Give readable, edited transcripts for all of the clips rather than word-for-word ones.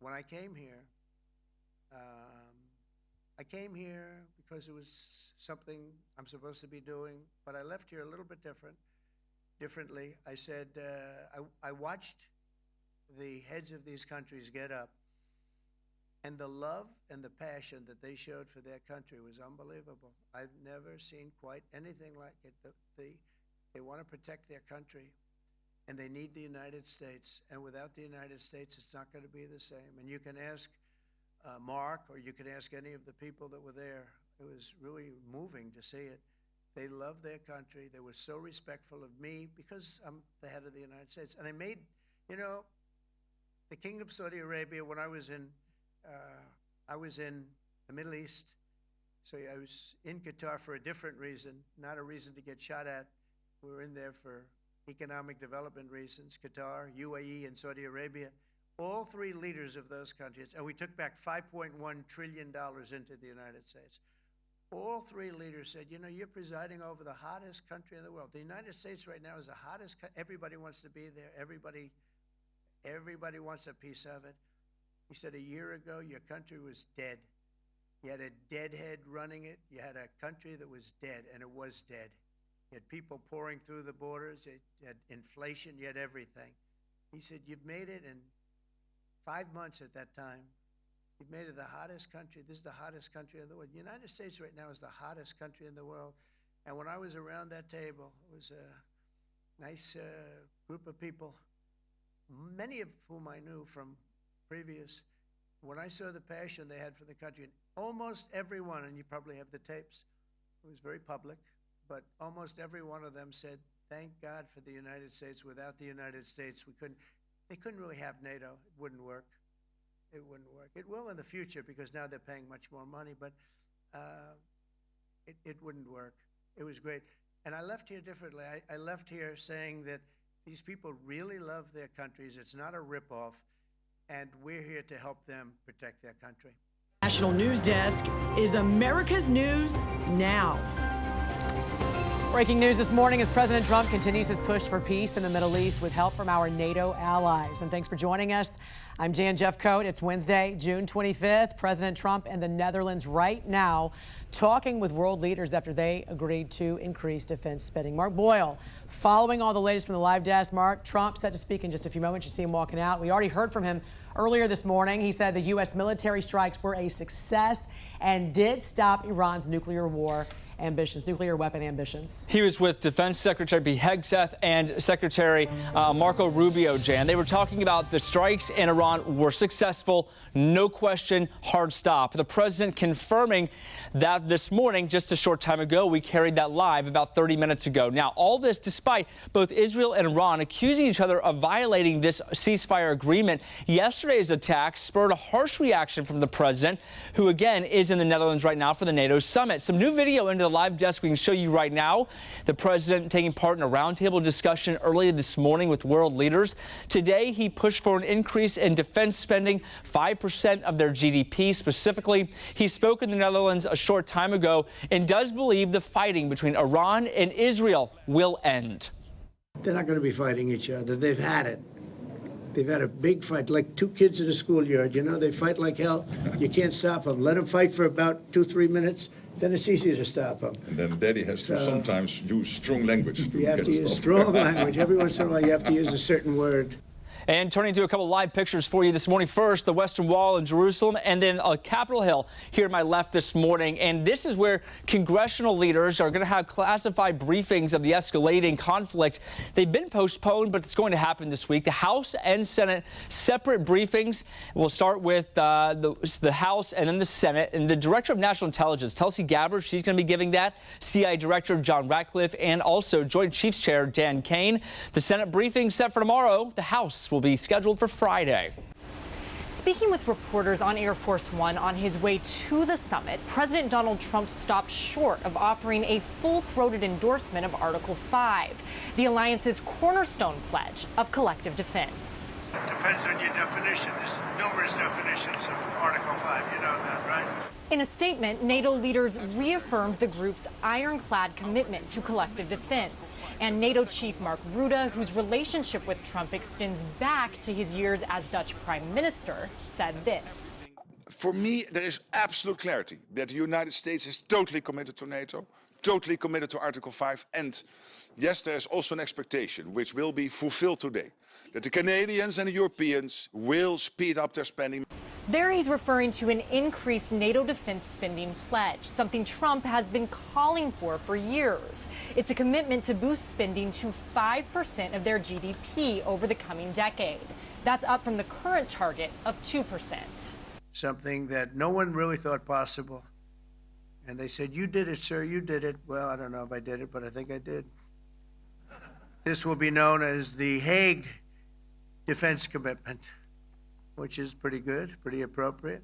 when I came here, because it was something I'm supposed to be doing, but I left here a little bit differently. I said, I watched the heads of these countries get up, and the love and the passion that they showed for their country was unbelievable. I've never seen quite anything like it. They want to protect their country, and they need the United States. And without the United States, it's not going to be the same. And you can ask Mark, or you can ask any of the people that were there. It was really moving to see it. They love their country. They were so respectful of me because I'm the head of the United States. And I made, you know, the King of Saudi Arabia, when I was in the Middle East, so I was in Qatar for a different reason, not a reason to get shot at. We were in there for economic development reasons, Qatar, UAE, and Saudi Arabia. All three leaders of those countries, and we took back $5.1 trillion into the United States. All three leaders said, you know, you're presiding over the hottest country in the world. The United States right now is the hottest. Everybody wants to be there. Everybody wants a piece of it. He said, a year ago, your country was dead. You had a deadhead running it. You had a country that was dead, and it was dead. You had people pouring through the borders. You had inflation. You had everything. He said, you've made it in 5 months at that time. You've made it the hottest country. This is the hottest country in the world. The United States right now is the hottest country in the world. And when I was around that table, it was a nice group of people, many of whom I knew from previous. When I saw the passion they had for the country, and almost everyone, and you probably have the tapes, it was very public, but almost every one of them said, thank God for the United States. Without the United States, they couldn't really have NATO. It wouldn't work. It wouldn't work. It will in the future because now they're paying much more money, but it wouldn't work. It was great. And I left here differently. I left here saying that these people really love their countries. It's not a ripoff, and we're here to help them protect their country. National News Desk is America's News Now. Breaking news this morning as President Trump continues his push for peace in the Middle East with help from our NATO allies. And thanks for joining us. I'm Jan Jeffcoat. It's Wednesday, June 25th. President Trump and the Netherlands right now talking with world leaders after they agreed to increase defense spending. Mark Boyle, following all the latest from the live desk. Mark, Trump set to speak in just a few moments. You see him walking out. We already heard from him earlier this morning. He said the U.S. military strikes were a success and did stop Iran's nuclear weapon ambitions. He was with Defense Secretary Hegseth and Secretary Marco Rubio, Jan. They were talking about the strikes in Iran were successful, no question, hard stop. The president confirming that this morning, just a short time ago. We carried that live about 30 minutes ago. Now, all this despite both Israel and Iran accusing each other of violating this ceasefire agreement. Yesterday's attack spurred a harsh reaction from the president, who again is in the Netherlands right now for the NATO summit. Some new video into the live desk we can show you right now. The president taking part in a roundtable discussion earlier this morning with world leaders. Today, he pushed for an increase in defense spending, 5% of their GDP. Specifically, he spoke in the Netherlands a short time ago and does believe the fighting between Iran and Israel will end. They're not going to be fighting each other. They've had it. They've had a big fight, like two kids in a schoolyard. You know, they fight like hell. You can't stop them. Let them fight for about 2-3 minutes. Then it's easier to stop them. And then Daddy has to sometimes use strong language. You have to use strong language. Every once in a while, you have to use a certain word. And turning to a couple live pictures for you this morning. First, the Western Wall in Jerusalem, and then Capitol Hill here to my left this morning. And this is where congressional leaders are going to have classified briefings of the escalating conflict. They've been postponed, but it's going to happen this week. The House and Senate separate briefings. We'll start with the House and then the Senate. And the Director of National Intelligence, Tulsi Gabbard, she's going to be giving that. CIA Director John Ratcliffe and also Joint Chiefs Chair Dan Kane. The Senate briefing set for tomorrow. The House will be scheduled for Friday. Speaking with reporters on Air Force One on his way to the summit, President Donald Trump stopped short of offering a full-throated endorsement of Article 5, the alliance's cornerstone pledge of collective defense. Depends on your definition. There's numerous definitions of Article 5. You know that, right? In a statement, NATO leaders reaffirmed the group's ironclad commitment to collective defense. And NATO chief Mark Rutte, whose relationship with Trump extends back to his years as Dutch prime minister, said this. For me, there is absolute clarity that the United States is totally committed to NATO, totally committed to Article 5. And yes, there is also an expectation, which will be fulfilled today, that the Canadians and the Europeans will speed up their spending. There he's referring to an increased NATO defense spending pledge, something Trump has been calling for years. It's a commitment to boost spending to 5% of their GDP over the coming decade. That's up from the current target of 2%. Something that no one really thought possible. And they said, you did it, sir, you did it. Well, I don't know if I did it, but I think I did. This will be known as the Hague Defense Commitment, which is pretty good, pretty appropriate.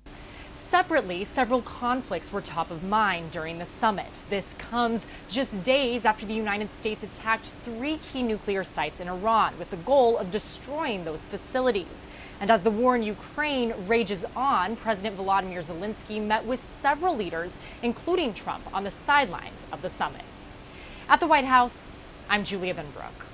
Separately, several conflicts were top of mind during the summit. This comes just days after the United States attacked 3 key nuclear sites in Iran with the goal of destroying those facilities. And as the war in Ukraine rages on, President Volodymyr Zelensky met with several leaders, including Trump, on the sidelines of the summit. At the White House, I'm Julia Benbrook.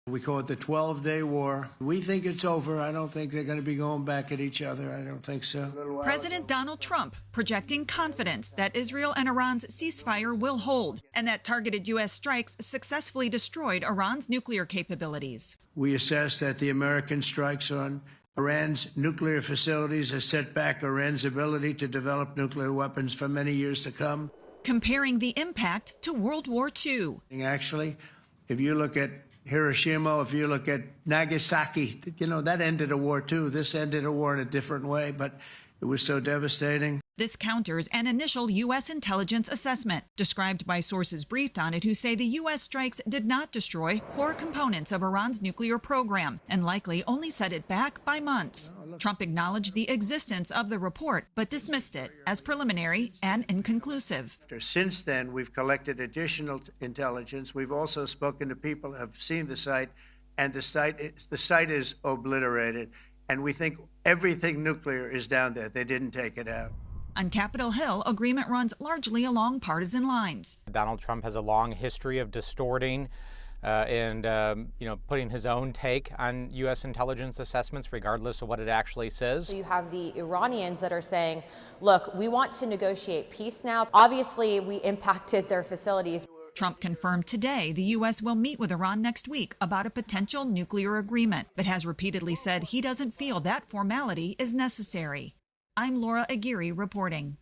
We call it the 12-day war. We think it's over. I don't think they're going to be going back at each other. I don't think so. President Donald Trump projecting confidence that Israel and Iran's ceasefire will hold and that targeted U.S. strikes successfully destroyed Iran's nuclear capabilities. We assess that the American strikes on Iran's nuclear facilities has set back Iran's ability to develop nuclear weapons for many years to come. Comparing the impact to World War II. Actually, if you look at Hiroshima, if you look at Nagasaki, you know, that ended a war too. This ended a war in a different way, but it was so devastating. This counters an initial U.S. intelligence assessment, described by sources briefed on it who say the U.S. strikes did not destroy core components of Iran's nuclear program and likely only set it back by months. Trump acknowledged the existence of the report, but dismissed it as preliminary and inconclusive. Since then, we've collected additional intelligence. We've also spoken to people who have seen the site, and the site is obliterated. And we think everything nuclear is down there. They didn't take it out. On Capitol Hill, agreement runs largely along partisan lines. Donald Trump has a long history of distorting and putting his own take on U.S. intelligence assessments, regardless of what it actually says. So you have the Iranians that are saying, look, we want to negotiate peace now. Obviously, we impacted their facilities. Trump confirmed today the U.S. will meet with Iran next week about a potential nuclear agreement, but has repeatedly said he doesn't feel that formality is necessary. I'm Laura Aguirre reporting.